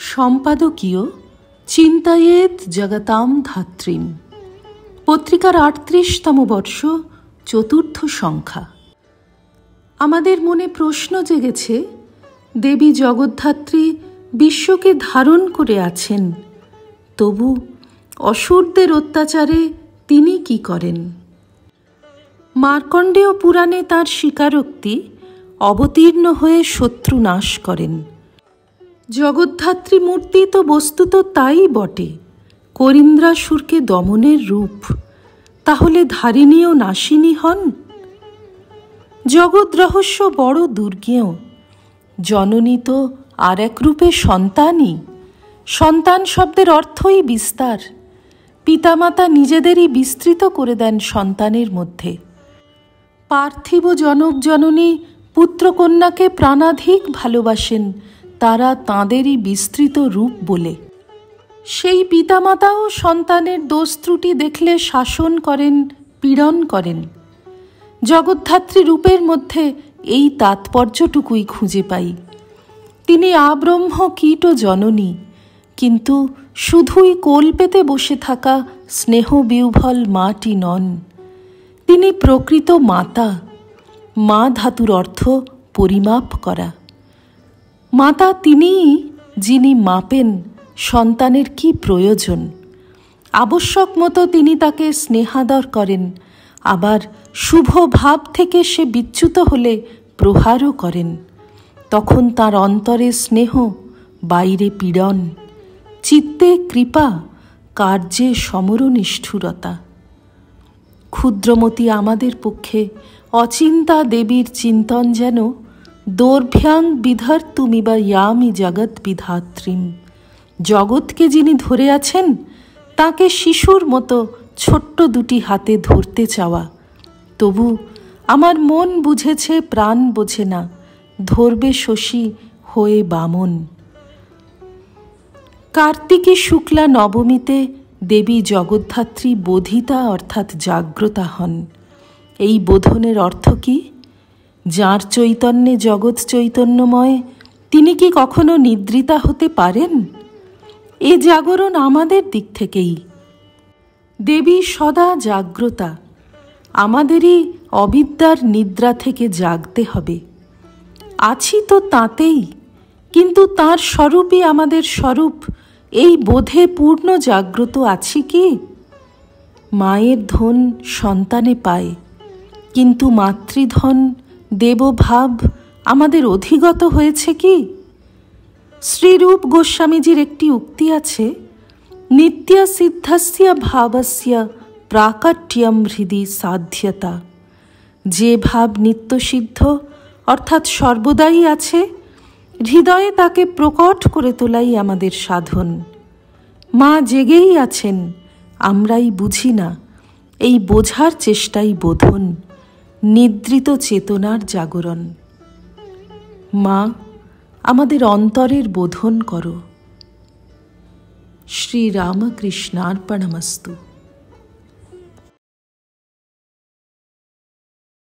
সম্পাদকীয় চিন্তায়েত জগতাম ধাত্রীম, পত্রিকার ৩৮তম বর্ষ, চতুর্থ সংখ্যা। আমাদের মনে প্রশ্ন জেগেছে, দেবী জগদ্ধাত্রী বিশ্বকে ধারণ করে আছেন, তবু অসুরদের অত্যাচারে তিনি কি করেন? মার্কণ্ডেয় পুরাণে তাঁর স্বীকারোক্তি, অবতীর্ণ হয়ে শত্রু নাশ করেন। জগদ্ধাত্রী মূর্তি তো বস্তুত তাই বটে, করিন্দ্রাসুরকে দমনের রূপ। তাহলে ধারিণীও নাশিনী হন? জগৎ রহস্য বড় দুর্জ্ঞেয়। জননী তো আর এক রূপে সন্তানই। সন্তান শব্দের অর্থই বিস্তার। পিতামাতা নিজেদেরই বিস্তৃত করে দেন সন্তানের মধ্যে। পার্থিব জনক জননী পুত্রকন্যাকে প্রাণাধিক ভালোবাসেন, তারা তাঁদেরই বিস্তৃত রূপ বলে। সেই পিতামাতাও সন্তানের দোষ ত্রুটি দেখলে শাসন করেন, পীড়ন করেন। জগদ্ধাত্রী রূপের মধ্যে এই তাৎপর্যটুকুই খুঁজে পাই। তিনি আব্রহ্ম কীট জননী, কিন্তু শুধুই কোল পেতে বসে থাকা স্নেহবিহ্বল মাটি নন। তিনি প্রকৃত মাতা। মা ধাতুর অর্থ পরিমাপ করা। মাতা তিনিই যিনি মাপেন সন্তানের কি প্রয়োজন। আবশ্যক মতো তিনি তাকে স্নেহাদর করেন, আবার শুভ ভাব থেকে সে বিচ্যুত হলে প্রহারও করেন। তখন তার অন্তরে স্নেহ, বাইরে পীড়ন, চিত্তে কৃপা, কার্যে সমরনিষ্ঠুরতা। ক্ষুদ্রমতি আমাদের পক্ষে অচিন্তা দেবীর চিন্তন যেন দৌর্ভ্যাং বিধর্তুমিবা ইয়ামি জগৎ বিধাত্রীম। জগৎকে যিনি ধরে আছেন, তাকে শিশুর মতো ছোট্ট দুটি হাতে ধরতে চাওয়া। তবু আমার মন বুঝেছে, প্রাণ বোঝে না, ধরবে শশী হয়ে বামন। কার্তিকী শুক্লা নবমীতে দেবী জগদ্ধাত্রী বোধিতা অর্থাৎ জাগ্রতা হন। এই বোধনের অর্থ কি? যাঁর চৈতন্যে জগৎ চৈতন্যময়, তিনি কি কখনো নিদ্রিতা হতে পারেন? এ জাগরণ আমাদের দিক থেকেই। দেবী সদা জাগ্রতা। আমাদেরই অবিদ্যার নিদ্রা থেকে জাগতে হবে। আছি তো তাঁতেই, কিন্তু তাঁর স্বরূপই আমাদের স্বরূপ, এই বোধে পূর্ণ জাগ্রত আছি কি? মায়ের ধন সন্তানে পায়, কিন্তু মাতৃধন দেবভাব আমাদের অধিগত হয়েছে কি? শ্রীরূপ গোস্বামীজির একটি উক্তি আছে, নিত্য সিদ্ধস্য ভাবস্য প্রাকাট্যম হৃদি সাধ্যতা। যে ভাব নিত্যসিদ্ধ অর্থাৎ সর্বদাই আছে, হৃদয়ে তাকে প্রকট করে তোলাই আমাদের সাধন। মা জেগেই আছেন, আমরাই বুঝি না। এই বোঝার চেষ্টাই বোধন, নিদ্রিত চেতনার জাগরণ। মা, আমাদের অন্তরের বোধন করো। শ্রীরামকৃষ্ণার্পণমস্তু।